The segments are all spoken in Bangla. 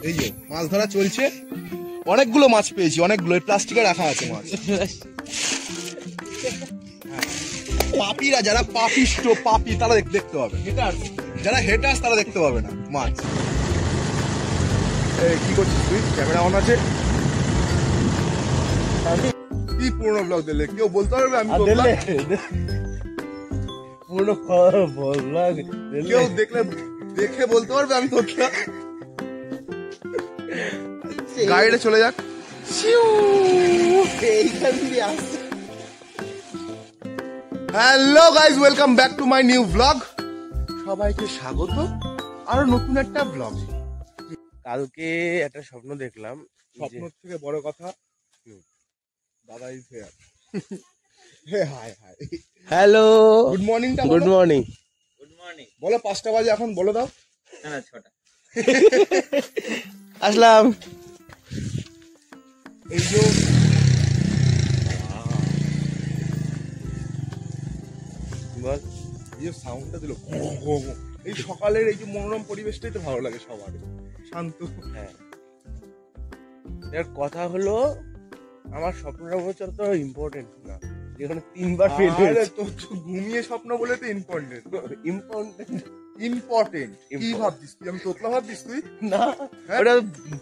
এই যে মাছ ধরা চলছে, অনেকগুলো মাছ পেয়েছি, অনেকগুলো প্লাস্টিকে রাখা আছে মাছ। পাপিরা যারা পাপিষ্ট পাপি তারা দেখতে পাবে, যারা হেটার্স তারা দেখতে পাবে না মাছ। কি করছিস তুই? ক্যামেরা অন আছে? কি পুরোনো ব্লগ দিলে কেউ বলতে পারবে? আমি পুরো কেউ দেখলে দেখে বলতে পারবে আমি তোরটা? গাড়িটা চলে যাক। Hello guys, welcome back to my new blog. সবাইকে স্বাগত আরো নতুন একটা ব্লগ। কালকে একটা স্বপ্ন দেখলাম, স্বপ্ন থেকে বড় কথা দাদা is here. High high, hello, good morning. Good morning. Good morning. বলো 5টা বাজে এখন, বলে দাও। না 6টা। আসলাম। এই যে বল, এই যে সাউন্ডটা দিল, এই সকালের এই যে মনোরম পরিবেশটাই তো ভালো লাগে সবার, শান্ত। হ্যাঁ, এর কথা হলো আমার স্বপ্নটা বলছে তো ইম্পর্টেন্ট না, যেখানে 3বার ফেল হয়েছে। তো ঘুমিয়ে স্বপ্ন বলে তো ইম্পর্টেন্ট। ইম্পর্টেন্ট কি ভাবছিস তুই? আমি তোতলা ভাবছিস তুই? না, ওটা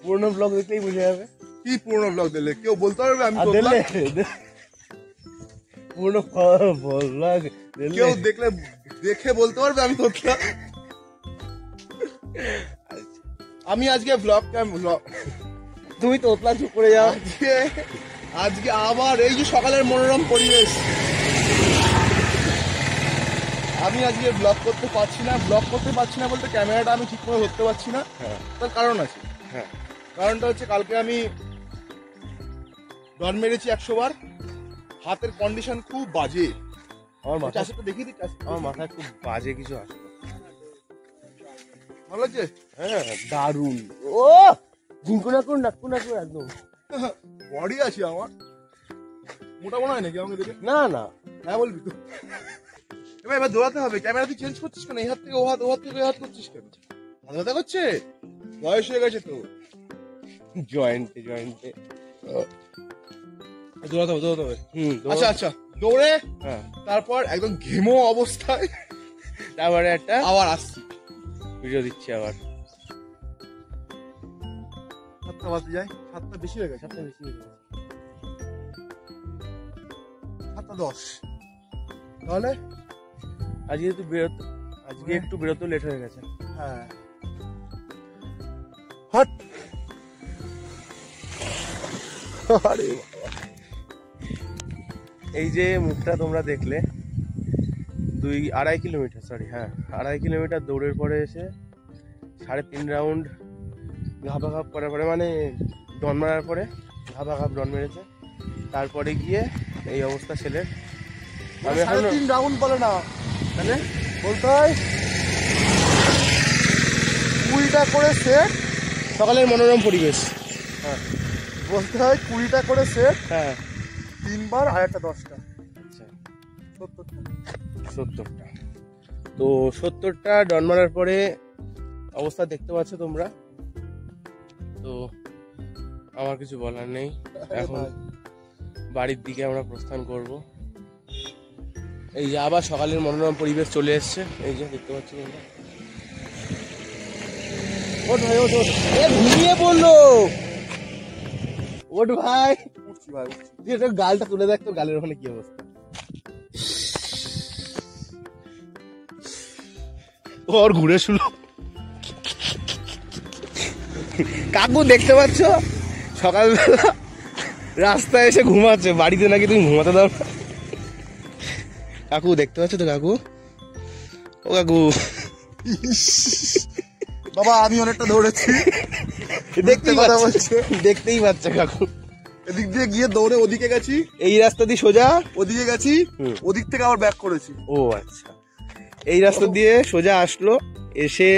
পুরোনো ব্লগ দেখলেই বুঝে যাবে। কি পুরোনো ব্লগ দিলে কেউ বলতে পারবে আমি তোতলা? পুরোনো ব্লগ কেউ দেখলে দেখে বলতে পারবে আমি তোতলা? আমি আজকে ব্লগ তুমি তোতলা চুপ করে যাও। আজকে আবার এই যে সকালের মনোরম পরিবেশ, আমি আজকে ব্লগ করতে পারছি না বলতে ক্যামেরাটা আমি ঠিক করে ধরতে পারছি না। তার কারণ আছে। হ্যাঁ, কারণটা হচ্ছে কালকে আমি ডন মেরেছি 100 বার, হাতের কন্ডিশন খুব বাজে। আমার মাথা দেখিয়ে দিচ্ছি, আমার মাথায় খুব বাজে কিছু আসলো। ভালো লাগছে? হ্যাঁ, দারুন। ও ঝিঙ্কুনা একদম বডি আছে আমার, মোটা মনে হয় নাকি আমাকে দেখে? না না, হ্যাঁ বলবি তো। এবার দৌড়াতে হবে। ক্যামেরা তুই চেঞ্জ করছিস কেন? এই হাত থেকে ও হাত, ও হাত থেকে এই হাত করছিস কেন? হাত ব্যথা করছে? বয়স হয়ে গেছে তো। জয়েন্টে দৌড়াতে হবে। আচ্ছা আচ্ছা, দৌড়ে হ্যাঁ, তারপর একদম ঘেমো অবস্থায় তারপরে একটা আবার আসছি, ভিডিও দিচ্ছি আবার। 7টা বাজে যায়, 7টা বেশি হয়ে গেছে, 7টা 10। তাহলে আজকে একটু বেরোতে লেট হয়ে গেছে। হ্যাঁ, হট। আরে এই যে মুখটা তোমরা দেখলে, 2-2.5 কিলোমিটার, হ্যাঁ 2.5 কিলোমিটার দৌড়ের পরে এসে 3.5 রাউন্ড ঘাপ করার পরে, মানে ডন মারার পরে ঘাপ ডন মেরেছে, তারপরে গিয়ে এই অবস্থা ছেলের। আমি এখন 3 রাউন্ড বলে না, মানে বলতে হয় 20টা করে সেট। সকালের মনোরম পরিবেশ। হ্যাঁ, বলতে হয় 20টা করে সেট, হ্যাঁ 3 বার আর একটা 10টা। আচ্ছা, 70টা। তো 70টা ডন মারার পরে অবস্থা দেখতে পাচ্ছ তোমরা। তো আমার কিছু বলার নেই, এখন বাড়ির দিকে আমরা প্রস্থান করব। এই যে আবার সকালের মনোরম পরিবেশ চলে এসছে, এই যে দেখতে পাচ্ছ তোমরা। ওঠ ভাই, ওঠ, ঘুমিয়ে পড়লো। ওঠ ভাই, উঠছি ভাই, তুই তোর গালটা তুলে দেখ, তোর গালের ওখানে কি অবস্থা। ওর ঘুরে শুলো। কাকু দেখতে পাচ্ছ সকালবেলা রাস্তায় এসে ঘুমাচ্ছে, বাড়িতে নাকি তুমি ঘুমাতে দাও না। কাকু দেখতে পাচ্ছ তো? কাকু, ও কাকু, বাবা আমি অনেকটা দৌড়েছি, দেখতেই পাচ্ছে কাকু। এদিক দিয়ে গিয়ে দৌড়ে ওদিকে গেছি, এই রাস্তা দিয়ে সোজা ওদিকে গেছি, ওদিক থেকে আবার ব্যাক করেছি। ও আচ্ছা, এই রাস্তা দিয়ে সোজা আসলো, এসে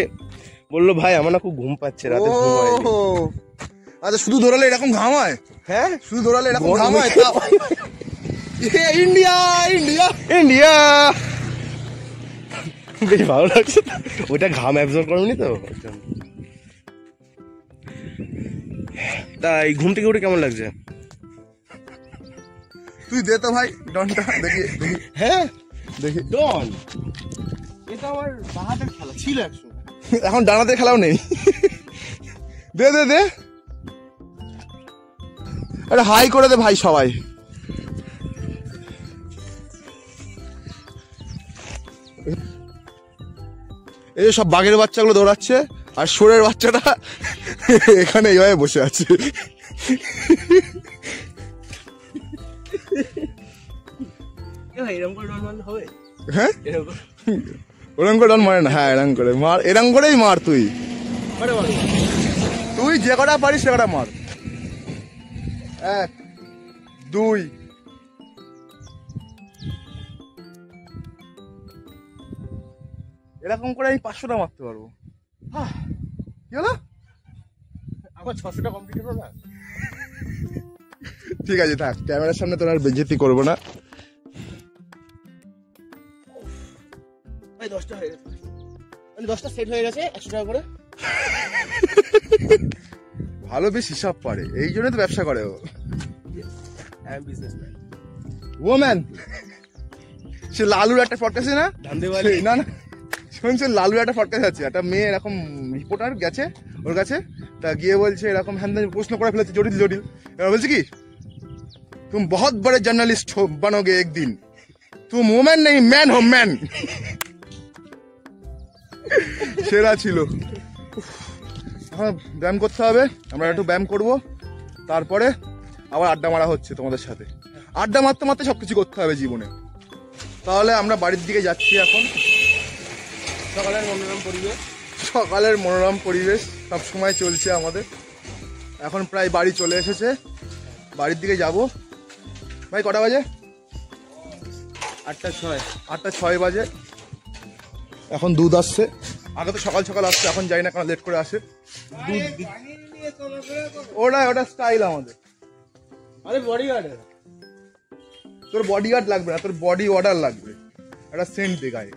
বললো ভাই আমার না খুব ঘুম পাচ্ছে, রাতে ঘুম হয়নি। আচ্ছা, শুধু দৌড়ালে এরকম ঘাম হয়? হ্যাঁ, শুধু দৌড়ালে এরকম ঘাম হয়? ইন্ডিয়া ইন্ডিয়া ইন্ডিয়া, বেশ ভালো লাগছে। ওটা ঘাম অ্যাবজর্ব করেনি তো। তাই ঘুম থেকে উঠে কেমন লাগছে? তুই দে তো ভাই ডনটা দেখি দেখি। হ্যাঁ দেখি ডন, এটা আমার বাহাতের খেলা ছিল একসময়। এখন ডানাতে খেলাও নেই। দে দে দে, আরে হাই করে দে ভাই সবাই। এই যে সব বাঘের বাচ্চাগুলো দৌড়াচ্ছে আর শুয়োরের বাচ্চাটা এখানে এইভাবে বসে আছে। এরকম করে ডন মারলে হবে? হ্যাঁ এরকম ওরম করে ডন মারে না। হ্যাঁ এরম করে মার, এরম করেই মার তুই। তুই যে কটা পারিস সে কটা মার। 1 2 এরকম করে আমি 500টা মারতে পারবো। কি হলো? আমার 600টা কমপ্লিট হলো না? ঠিক আছে থাক, ক্যামেরার সামনে তোর আর বেজ্জতি করবো না। ভাই 10টা হয়ে গেছে, মানে 10টা সেট হয়ে গেছে 100 টাকা করে। ভালো বেশ হিসাব পারে, এই জন্য তো ব্যবসা করে ও। I am businessman. ওম্যান, সে লালুর একটা পডকাস্ট আছে না, ধান্দেওয়ালি। না না শোন, সে লালুর একটা পডকাস্ট আছে, একটা মেয়ে এরকম রিপোর্টার গেছে ওর কাছে, তা গিয়ে বলছে এরকম হ্যান প্রশ্ন করে ফেলেছে জটিল জটিল। এবার বলছে কি, তুম বহুত বড় জার্নালিস্ট বানোগে একদিন, তুম ওম্যান নেই ম্যান হো ম্যান। সেরা ছিল। এখন ব্যায়াম করতে হবে, আমরা একটু ব্যায়াম করব, তারপরে আবার আড্ডা মারা হচ্ছে তোমাদের সাথে। আড্ডা মারতে মারতে সবকিছু করতে হবে জীবনে। তাহলে আমরা বাড়ির দিকে যাচ্ছি এখন। সকালের মনোরম পরিবেশ, সকালের মনোরম পরিবেশ সব সময় চলছে আমাদের। এখন প্রায় বাড়ি চলে এসেছে, বাড়ির দিকে যাব। ভাই কটা বাজে? 8টা 6। 8টা 6 বাজে। এখন দুধ আসছে, আগে তো সকাল সকাল আসছে, এখন যাই না কারণ লেট করে আসে। ওটা স্টাইল আমাদের। আরে বডিগার্ড, তোর বডিগার্ড লাগবে না, তোর বডি অর্ডার লাগবে, একটা সেন্ট দে গায়ে।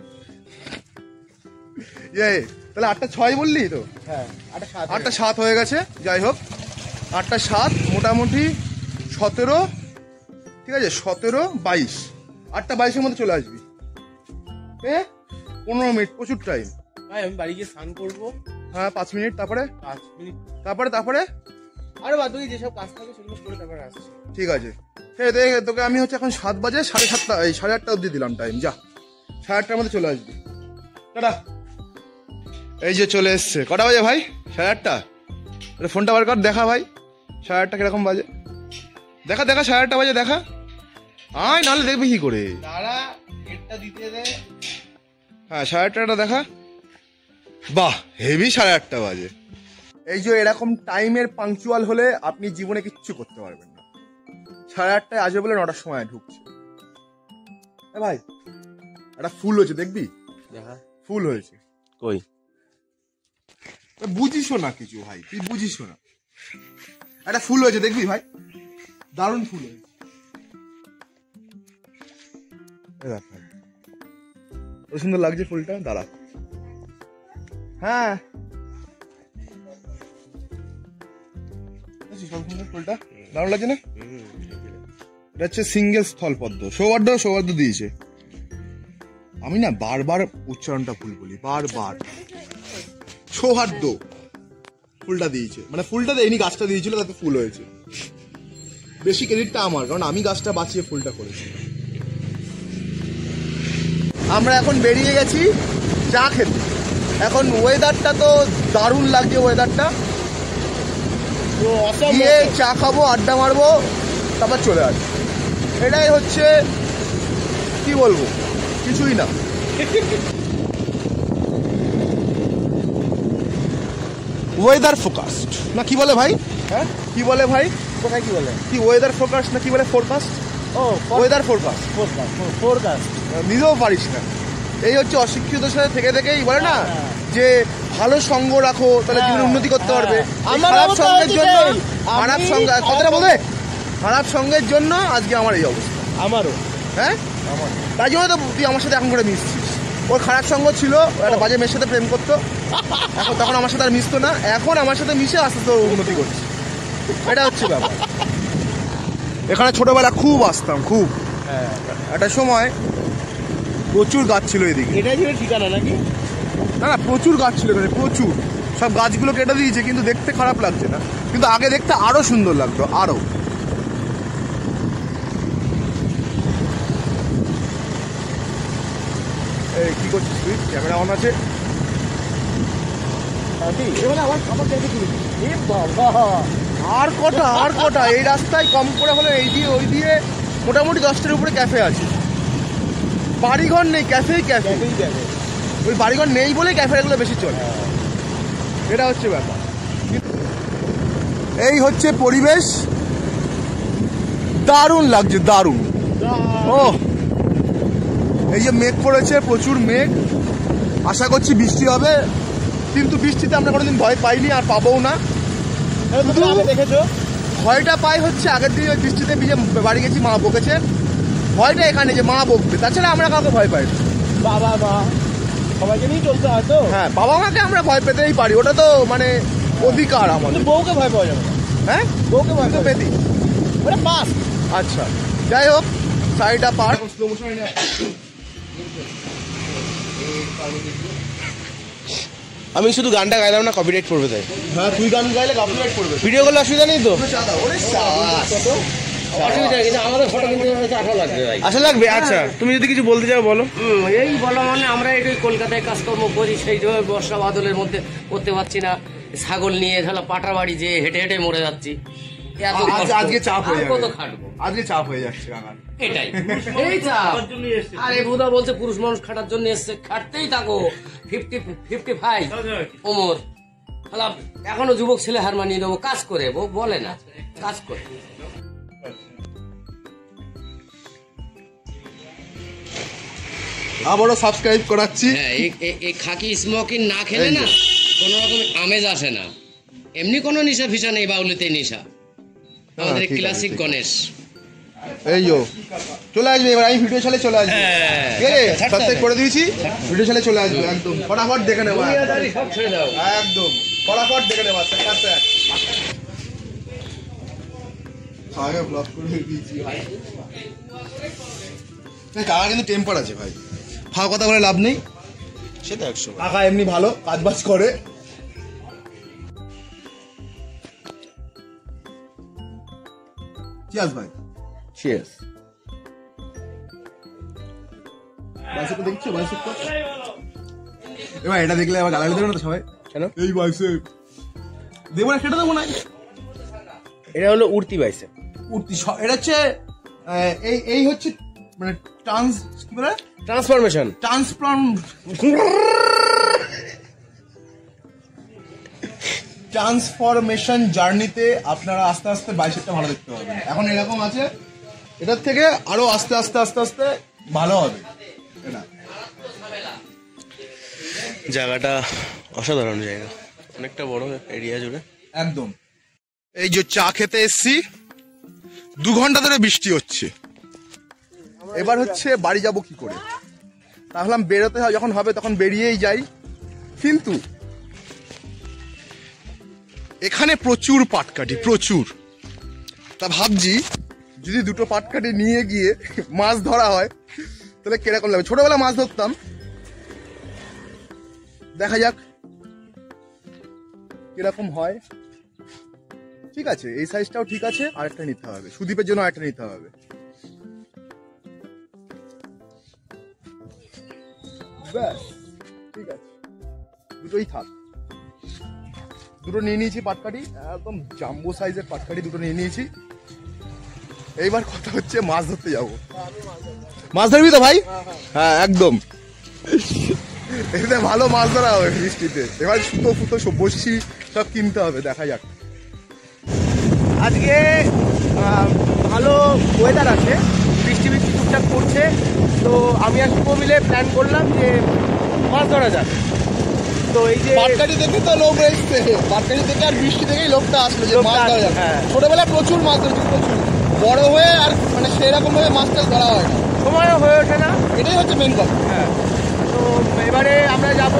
তাহলে 8টা 6 বললি তো? হ্যাঁ 8টা 7। 8টা 7 হয়ে গেছে, যাই হোক 8টা 7 মোটামুটি 17, ঠিক আছে 17 22, 8টা 22-এর মধ্যে চলে আসবি। 15 মিনিট, প্রচুর টাইম। ভাই আমি বাড়ি গিয়ে স্নান করবো। হ্যাঁ 5 মিনিট, তারপরে 5 মিনিট, তারপরে আরে বাদ বাকি যেসব কাজ থাকে সেগুলো করে তারপরে আসছি। ঠিক আছে। তোকে আমি হচ্ছে এখন 7 বাজে, 7:30 এই 8:30 অব্দি দিলাম টাইম, যা 8:30-টার মধ্যে চলে আসবি। টাটা। এই যে চলে এসছে। কটা বাজে ভাই? 8:30। ফোনটা বার কর, দেখা ভাই 8:30 কিরকম বাজে, দেখা 8:30 বাজে, দেখা। আয় নাহলে দেখবি কি করে। দাঁড়া, ডেটটা দিতে দে। হ্যাঁ 8:30টা দেখা। বাহ, হেভি 8:30 বাজে। এই যে এরকম টাইমের পাংচুয়াল হলে আপনি জীবনে কিচ্ছু করতে পারবেন না। 8:30টায় আসবে বলে 9টার সময় ঢুকছে। ভাই একটা ফুল হয়েছে, দেখবি? দেখা ফুল হয়েছে কই? বুঝিস না কিছু ভাই, তুই বুঝিস না। একটা ফুল হয়েছে, দেখবি ভাই? দারুণ ফুল হয়েছে। সুন্দর লাগছে ফুলটা, দাঁড়া। হ্যাঁ ফুলটা দারুণ লাগছে না? এটা হচ্ছে সিঙ্গেল স্থল পদ্ম, সৌহার্দ্য দিয়েছে। আমি না বারবার উচ্চারণটা ভুল বলি, বারবার। সৌহার্দ্য ফুলটা দিয়েছে, মানে ফুলটা দেয়নি, গাছটা দিয়েছিল, তাতে ফুল হয়েছে। বেশি ক্রেডিটটা আমার, কারণ আমি গাছটা বাঁচিয়ে ফুলটা করেছি। আমরা এখন বেরিয়ে গেছি চা খেতে। এখন ওয়েদারটা তো দারুণ লাগছে, ওয়েদারটা। গিয়ে চা খাবো, আড্ডা মারবো, তারপর চলে আসবো। এটাই হচ্ছে, কি বলবো, কিছুই না। ওয়েদার ফোকাস্ট না কি বলে ভাই? হ্যাঁ কি বলে ভাই? কোথায় কি বলে? কি ওয়েদার ফোকাস্ট না কি বলে? ফোরকাস্ট। ও ওয়েদার ফোরকাস্ট। ফোরকাস্ট নিজেও পারিস না। এই হচ্ছে অশিক্ষিতদের সাথে থেকে থেকেই বলে না যে ভালো সঙ্গ রাখো, তাহলে জীবনে উন্নতি করতে পারবে। খারাপ সঙ্গের জন্য, খারাপ সঙ্গ, কথাটা বলে, খারাপ সঙ্গের জন্য আজকে আমার এই অবস্থা। আমারও। হ্যাঁ তাই জন্য তো তুই আমার সাথে এখন করে মিশছিস। ওর খারাপ সঙ্গ ছিল, একটা বাজে মেয়ের সাথে প্রেম করতো, এখন তখন আমার সাথে আর মিশতো না, এখন আমার সাথে মিশে আস্তে আস্তে উন্নতি করছে। এটা হচ্ছে ব্যাপার। এখানে ছোটবেলা খুব আসতাম, খুব। হ্যাঁ, একটা সময় প্রচুর গাছ ছিল এদিকে। এটাই ছিল ঠিকানা নাকি? না না, প্রচুর গাছ ছিল এখানে, প্রচুর। সব গাছগুলো কেটে দিয়েছে, কিন্তু দেখতে খারাপ লাগছে না, কিন্তু আগে দেখতে আরো সুন্দর লাগতো, আরো। এই কি করছিস তুই? ক্যামেরা অন আছে? আর কটা এই রাস্তায় কম করে হলে এই দিয়ে ওই দিয়ে মোটামুটি 10টার উপরে ক্যাফে আছে। বাড়িঘর নেই, ক্যাফেই ক্যাফে। ওই বাড়িঘর নেই বলে ক্যাফেগুলো বেশি চলে, এটা হচ্ছে ব্যাপার। এই হচ্ছে পরিবেশ, দারুণ লাগছে, দারুণ। ও এই যে মেঘ পড়েছে, প্রচুর মেঘ, আশা করছি বৃষ্টি হবে, কিন্তু বৃষ্টিতে আমরা কোনোদিন ভয় পাইনি আর পাবোও না। দেখেছো, ভয়টা পাই হচ্ছে আগের দিন ওই বৃষ্টিতে ভিজে বাড়ি গেছি, মা বকেছে, ভয়টা এখানে যে মা বকবে, তাছাড়া আমরা কাউকে ভয় পাই না। বাবা মা সবাইকে নিয়ে চলতে হয় তো। হ্যাঁ, বাবা মাকে আমরা ভয় পেতেই পারি, ওটা তো মানে অধিকার আমাদের। বউকে ভয় পাওয়া যাবে না। হ্যাঁ, বউকে ভয় তো পেতি। ওটা পাস। আচ্ছা, যাই হোক, সাইডটা পার। আমি শুধু গানটা গাইলাম না, কপিরাইট পড়বে তাই। হ্যাঁ, তুই গান গাইলে কপিরাইট করবে। ভিডিও করলে অসুবিধা নেই তো? অসুবিধা কিন্তু আমাদের ফটো কিন্তু আঠা লাগবে ভাই। আশা লাগবে। আচ্ছা, তুমি যদি কিছু বলতে চাও বলো। এই বলা মানে আমরা এই কলকাতায় কাজকর্ম করি, সেই জন্য বর্ষা বাদলের মধ্যে করতে পারছি না। ছাগল নিয়ে ঝালা পাটা বাড়ি যে হেঁটে হেঁটে মরে যাচ্ছি। আজকে চাপ হয়ে কত যাবে, খাটবো, আজকে চাপ হয়ে যাচ্ছে কাকা। এটাই এই চাপ। আরে বুধা বলছে পুরুষ মানুষ খাটার জন্য এসছে, খাটতেই থাকো। 55 ওমর, হালা এখনো যুবক ছেলে হার মানিয়ে দেবো, কাজ করে বলে না, কাজ করে। আবারও সাবস্ক্রাইব করাচ্ছি। হ্যাঁ, এই খাকি স্মোকিং না খেলে না কোন রকম আমেজ আসে না। এমনি কোনো নেশা ফিসা নেই, বাউলিতে নেশা। আমাদের ঠিক আছে, ক্লাসিক ঠিক আছে। গণেশ। এই যো চলে আসবে এবার, আমি ভিডিও চালে চলে আসবে। হ্যাঁ, ঠিক আছে, সাবস্ক্রাইব করে দিয়েছি, ভিডিও চালে চলে আসবে একদম। ফটাফট দেখে নেবো, সব ছেড়ে দাও। একদম ফটাফট দেখে নেবো। আগে ব্লগ করে দিয়েছি ভাই। কাকা কিন্তু টেম্পার আছে ভাই, ফাঁকা কথা বলে লাভ নেই। সেটা 100। কাকা এমনি ভালো কাজ বাজ করে। চিয়ার্স ভাই। চিয়ার্স। বাইসেপটা দেখছো, বাইসেপটা? এবার এটা দেখলে আবার গালাগালি দেবে না তো সবাই? কেন? এই বাইসেপ দেবো না, সেটা দেবো না। এটা হলো উড়তি বাইসেপ। এটা হচ্ছে এই হচ্ছে মানে কি বলে, ট্রান্সফরমেশন। ট্রান্সফরমেশন জার্নিতে আপনারা আস্তে আস্তে বাইসেপটা ভালো দেখতে পাবেন। এখন এরকম আছে, এটার থেকে আরো আস্তে আস্তে আস্তে আস্তে ভালো হবে এটা। জায়গাটা অসাধারণ জায়গা, অনেকটা বড় এরিয়া জুড়ে একদম। এই যে চা খেতে এসছি, 2 ঘন্টা ধরে বৃষ্টি হচ্ছে। এবার হচ্ছে বাড়ি যাব কি করে, তাহলে বেরোতে হয়, যখন হবে তখন বেরিয়েই যাই। কিন্তু এখানে প্রচুর পাটকাঠি, প্রচুর। তা ভাবছি যদি 2টো পাটকাঠি নিয়ে গিয়ে মাছ ধরা হয় তাহলে কিরকম লাগবে। ছোটবেলা মাছ ধরতাম, দেখা যাক কিরকম হয়। ঠিক আছে, এই সাইজটাও ঠিক আছে, আরেকটা নিতে হবে, সুদীপের জন্য আরেকটা নিতে হবে। ব্যাস, ঠিক আছে, দুটোই থাক। 2টো নিয়ে নিয়েছি পাটকাঠি, একদম জাম্বো সাইজের পাটকাঠি 2টো নিয়ে নিয়েছি। এইবার কথা হচ্ছে মাছ ধরতে যাবো। মাছ ধরবি তো ভাই? হ্যাঁ একদম, এতে ভালো মাছ ধরা হবে বৃষ্টিতে। এবার সুতো ফুতো সব বসছি সব কিনতে হবে, দেখা যাক। আজকে ভালো ওয়েদার আছে, বৃষ্টি বৃষ্টি টুকটাক পড়ছে, তো আমি আর শুভ মিলে প্ল্যান করলাম যে মাছ ধরা যাক। তো এই যে পাটকাঠি দেখে তো লোক এসছে, পাটকাঠি দেখে আর বৃষ্টি দেখেই লোকটা আসলো যে মাছ ধরা যাবে। হ্যাঁ। ছোটবেলায় প্রচুর মাছ ধরেছি, প্রচুর। বড় হয়ে আর মানে সেরকম ভাবে মাছ টাছ ধরা হয় না, সময়ও হয়ে ওঠে না। এটাই হচ্ছে মেন কথা। হ্যাঁ, তো এবারে আমরা যাব,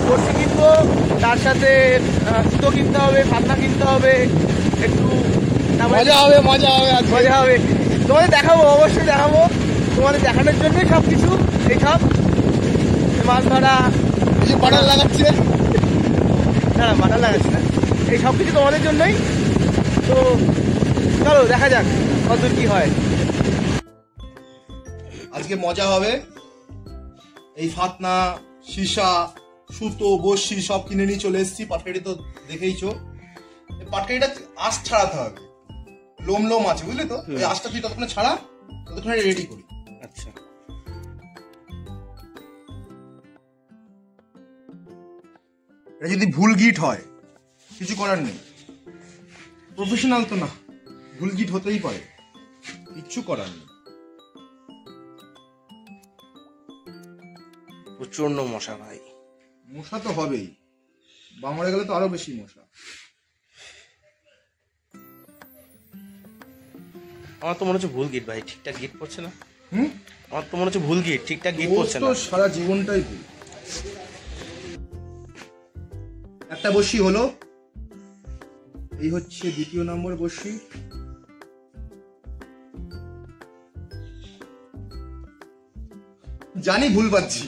বড়শি কিনবো, তার সাথে সুতো কিনতে হবে, ফাতনা কিনতে হবে, একটু মজা হবে মজা হবে আজকে। মজা হবে, তোমাদের দেখাবো, অবশ্যই দেখাবো, তোমাদের দেখানোর জন্যই সব কিছু এইসব মাছ ধরা। এই যে বাটার লাগাচ্ছে, না না বাটার লাগাচ্ছে না, এই সব কিছু তোমাদের জন্যই। তো চলো দেখা যাক কতদূর কি হয়। আজকে মজা হবে। এই ফাতনা, সীসা, সুতো, বড়শি সব কিনে নিয়ে চলে এসেছি। পাটকাঠি তো দেখেইছো, এই পাটকাঠিটা আঁশ ছাড়াতে হবে, লোম লোম আছে বুঝলি তো, এই আঁশটা তুই ততক্ষণে ছাড়া, ততক্ষণে রেডি করি। আচ্ছা, এটা যদি ভুল গিট হয় কিছু করার নেই, প্রফেশনাল তো না, ভুল গিট হতেই পারে, কিচ্ছু করার নেই। প্রচন্ড মশা ভাই, মশা তো হবেই, বাংলায় গেলে তো আরো বেশি মশা। আমার তো মনে হচ্ছে ভুল গিট ভাই, ঠিকঠাক গিট পড়ছে না। হুম, আমার তো মনে হচ্ছে ভুল গিট, ঠিকঠাক গিট ওর পড়ছে তো না। সারা জীবনটাই ভুল। একটা বড়শি হলো, এই হচ্ছে দ্বিতীয় নম্বর বড়শি। জানি ভুল পাচ্ছি,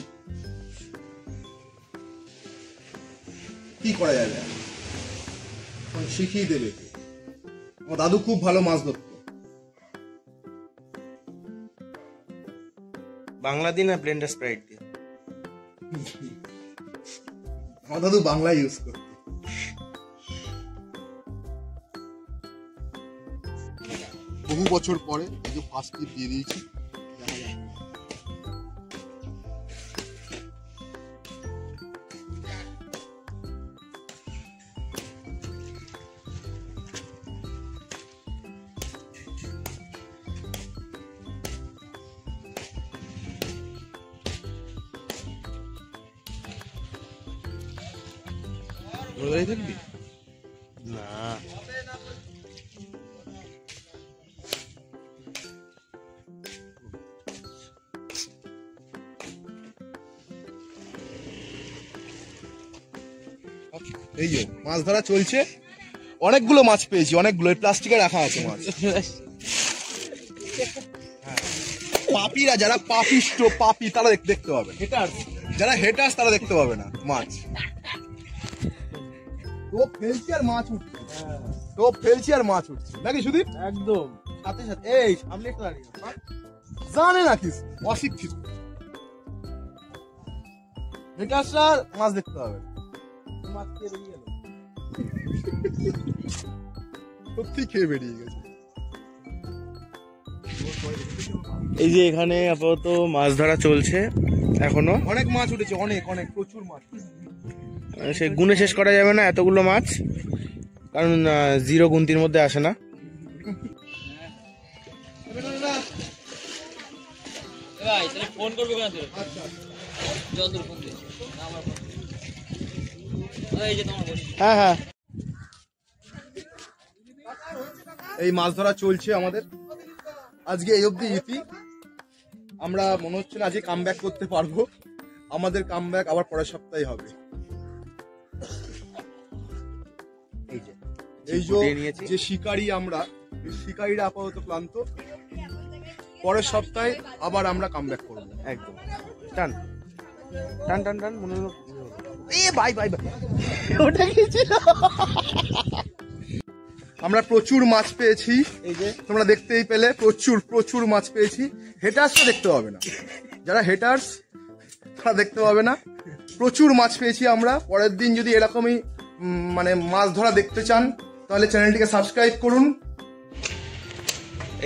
কি করা যাবে, এখন শিখিয়ে দেবে কে? আমার দাদু খুব ভালো মাছ ধরতো। বাংলা দিন না ব্লেন্ডার স্প্রাইট দিয়ে? আমার দাদু বাংলা ইউজ করতো। বহু বছর পরে এই যে ফার্স্ট ক্লিপ দিয়ে দিয়েছি, ধরে থাকবি না, এই যে মাছ ধরা চলছে, অনেকগুলো মাছ পেয়েছি, অনেকগুলো প্লাস্টিকে রাখা আছে মাছ। পাপিরা, যারা পাপিষ্ট পাপি, তারা দেখতে পাবে, যারা হেটার্স তারা দেখতে পাবে না মাছ। টোপ ফেলছি আর মাছ উঠছে, টোপ ফেলছি আর মাছ উঠছে নাকি সুদীপ? একদম সাথে সাথে। এই সামনে একটু দাঁড়িয়ে জানে না কিছু, অশিক্ষিত। হেটার্সরা মাছ দেখতে পাবে, মাছ খেয়ে বেরিয়ে গেল। সত্যি খেয়ে বেরিয়ে গেছে। এই যে এখানে আপাতত মাছ ধরা চলছে এখনো, অনেক মাছ উঠেছে, অনেক অনেক প্রচুর মাছ। সে গুণে শেষ করা যাবে না এতগুলো মাছ, কারণ জিরো গুনতির মধ্যে আসে না। হ্যাঁ হ্যাঁ, এই মাছ ধরা চলছে আমাদের, আজকে এই অবধি ইতি। আমরা মনে হচ্ছে না আজকে কামব্যাক করতে পারবো, আমাদের কামব্যাক আবার পরের সপ্তাহে হবে। এই যে শিকারী আমরা, এই শিকারীরা আপাতত ক্লান্ত, পরের সপ্তাহে আবার আমরা কামব্যাক করবো। একদম টান টান টান টান, মনে হলো এ ভাই ভাই ভাই, ওটা কি ছিল? আমরা প্রচুর মাছ পেয়েছি, এই যে তোমরা দেখতেই পেলে, প্রচুর প্রচুর মাছ পেয়েছি। হেটার্সটা দেখতে পাবে না, যারা হেটার্স তারা দেখতে পাবে না। প্রচুর মাছ পেয়েছি আমরা। পরের দিন যদি এরকমই মানে মাছ ধরা দেখতে চান তাহলে চ্যানেলটিকে সাবস্ক্রাইব করুন।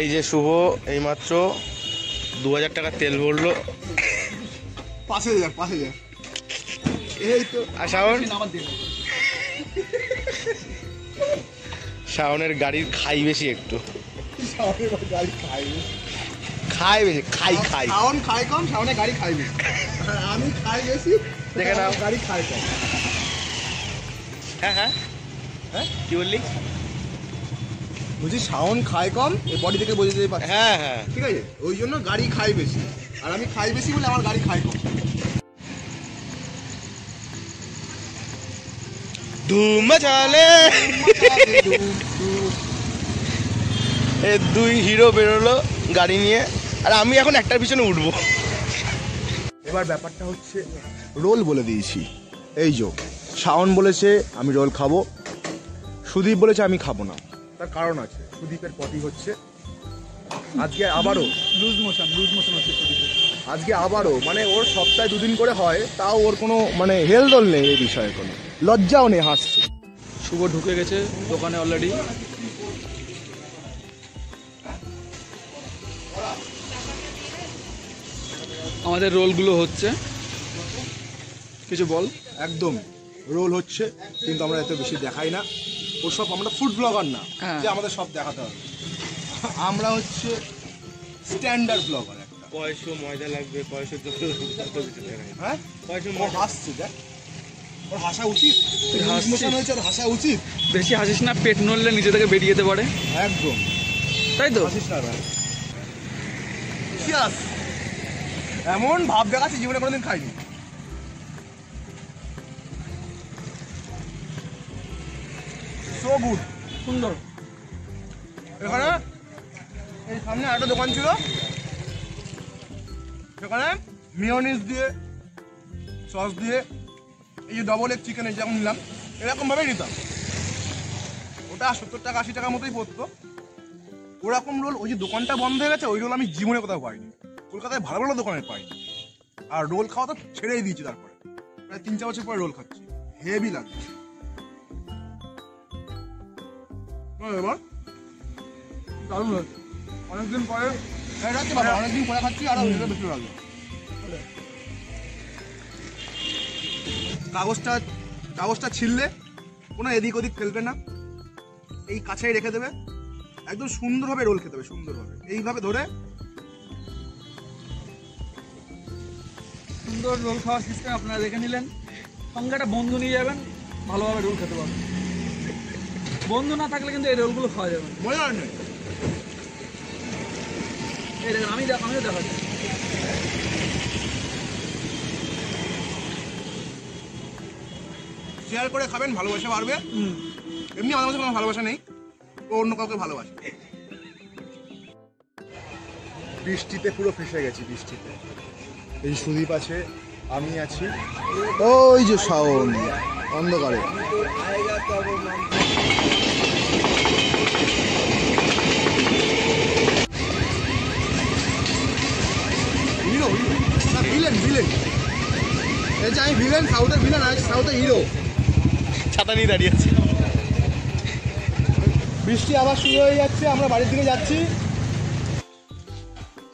এই যে শুভ এইমাত্র 2000 টাকা তেল ভরলো। পাশে যা, পাশে যা, এই তো। আর শাওনের গাড়ির খাই বেশি একটু, গাড়ি খাই খাই বেশি, খাই খাই শাওন খাই কম, শাওনের গাড়ি খাই বেশি। আর আমি খাই বেশি, দেখে নাও। গাড়ি খাই কম। হ্যাঁ হ্যাঁ হ্যাঁ, কি বললি? বুঝি শাওন খায় কম, এই বডি থেকে বোঝা যেতে পারে। হ্যাঁ হ্যাঁ, ঠিক আছে, ওই জন্য গাড়ি খাই বেশি, আর আমি খাই বেশি বলে আমার গাড়ি খাই কম। ধুম মচালে। এ দুই হিরো বেরোলো গাড়ি নিয়ে, আর আমি এখন একটার পিছনে উঠবো। এবার ব্যাপারটা হচ্ছে রোল বলে দিয়েছি। এই যে শাওন বলেছে আমি রোল খাবো, সুদীপ বলেছে আমি খাবো না। তার কারণ আছে, সুদীপের পটি হচ্ছে আজকে আবারও লুজ মোশন হচ্ছে সুদীপের আজকে আবারও, মানে ওর সপ্তাহে 2 দিন করে হয়, তাও ওর কোনো মানে হেলদোল নেই এই বিষয়ে, কোনো লজ্জাও নেই, হাসছে। শুভ ঢুকে গেছে দোকানে অলরেডি। আমাদের রোলগুলো হচ্ছে, কিছু বল। একদম রোল হচ্ছে, কিন্তু আমরা এত বেশি দেখাই না। ওসব আমরা ফুড ব্লগার না যে আমাদের সব দেখাতে হবে। আমরা হচ্ছে স্ট্যান্ডার্ড ব্লগার একটা। কয়শো ময়দা লাগবে, কয়শো হ্যাঁ ও হাসছে, দেখ ওর হাসা উচিত, ইমোশন হয়েছে, ওর হাসা উচিত। বেশি হাসিস না, পেট নড়লে নিজে থেকে বেরিয়ে যেতে পারে। একদম তাই তো, হাসিস না ভাই। Cheers! এমন ভাব দেখাচ্ছি জীবনে কোনোদিন খাইনি। সো গুড, সুন্দর। এখানে এই সামনে একটা দোকান ছিল, সেখানে মিওনিজ দিয়ে সস দিয়ে এই যে ডবল এগ চিকেনের যেমন নিলাম এরকম ভাবেই নিতাম। ওটা 70 টাকা 80 টাকার মতোই পড়তো। ওরকম রোল ওই যে দোকানটা বন্ধ হয়ে গেছে, ওই রোল আমি জীবনে কোথাও পাইনি। কলকাতায় ভালো ভালো দোকানে পাইনি। আর রোল খাওয়া তো ছেড়েই দিয়েছি, তারপরে প্রায় 3-4 বছর পরে রোল খাচ্ছি, হেভি লাগছে। এবার দারুণ হয়েছে, অনেকদিন পরে অনেকদিন পরে খাচ্ছি, আরো বেশি লাগলো। কাগজটা ছিললে কোনো এদিক ওদিক ফেলবে না, এই কাছেই রেখে দেবে, একদম সুন্দরভাবে রোল খেতে হবে, সুন্দরভাবে এইভাবে ধরে। সুন্দর রোল খাওয়ার সিস্টেম আপনারা দেখে নিলেন। সঙ্গে একটা বন্ধু নিয়ে যাবেন, ভালোভাবে রোল খেতে পারবেন। বন্ধু না থাকলে কিন্তু এই রোলগুলো খাওয়া যাবে না। মজা হয় না। এই দেখেন, আমিও দেখাচ্ছি। শেয়ার করে খাবেন, ভালোবাসা বাড়বে। এমনি আমাদের মধ্যে কোনো ভালোবাসা নেই, ও অন্য কাউকে ভালোবাসে। বৃষ্টিতে পুরো ফেসে গেছি, বৃষ্টিতে। এই সুদীপ আছে, আমি আছি, ওই যে শাওন অন্ধকারে। হিরো না ভিলেন, এই যে আমি ভিলেন, সাউথের ভিলেন, আর সাউথের হিরো। ছাতা নিয়ে দাঁড়িয়ে আছি। বৃষ্টি আবার শুরু হয়ে যাচ্ছে, আমরা বাড়ির দিকে যাচ্ছি।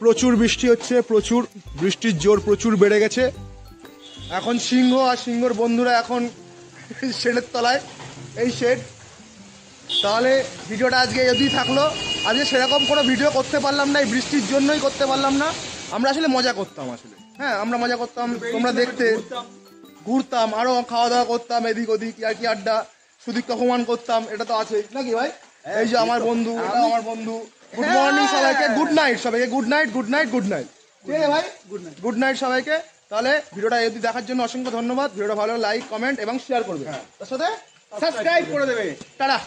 প্রচুর বৃষ্টি হচ্ছে, প্রচুর বৃষ্টির জোর প্রচুর বেড়ে গেছে। এখন সিংহ আর সিংহর বন্ধুরা এখন শেডের তলায়, এই শেড। তাহলে ভিডিওটা আজকে যদি থাকলো, আজকে সেরকম কোনো ভিডিও করতে পারলাম না, এই বৃষ্টির জন্যই করতে পারলাম না। আমরা আসলে মজা করতাম, আসলে হ্যাঁ আমরা মজা করতাম, তোমরা দেখতে, ঘুরতাম, আরও খাওয়া দাওয়া করতাম এদিক ওদিক, আর কি আড্ডা, সুদীপ অপমান করতাম, এটা তো আছে নাকি ভাই? এই যে আমার বন্ধু, এটা আমার বন্ধু। গুড মর্নিং সবাইকে, গুড নাইট সবাইকে, good night good night good night. ঠিক আছে ভাই, গুড নাইট সবাইকে। তাহলে ভিডিওটা এদিকে দেখার জন্য অসংখ্য ধন্যবাদ। ভিডিওটা ভালো লাইক কমেন্ট এবং শেয়ার করবে, তার সাথে সাবস্ক্রাইব করে দেবে। টাটা।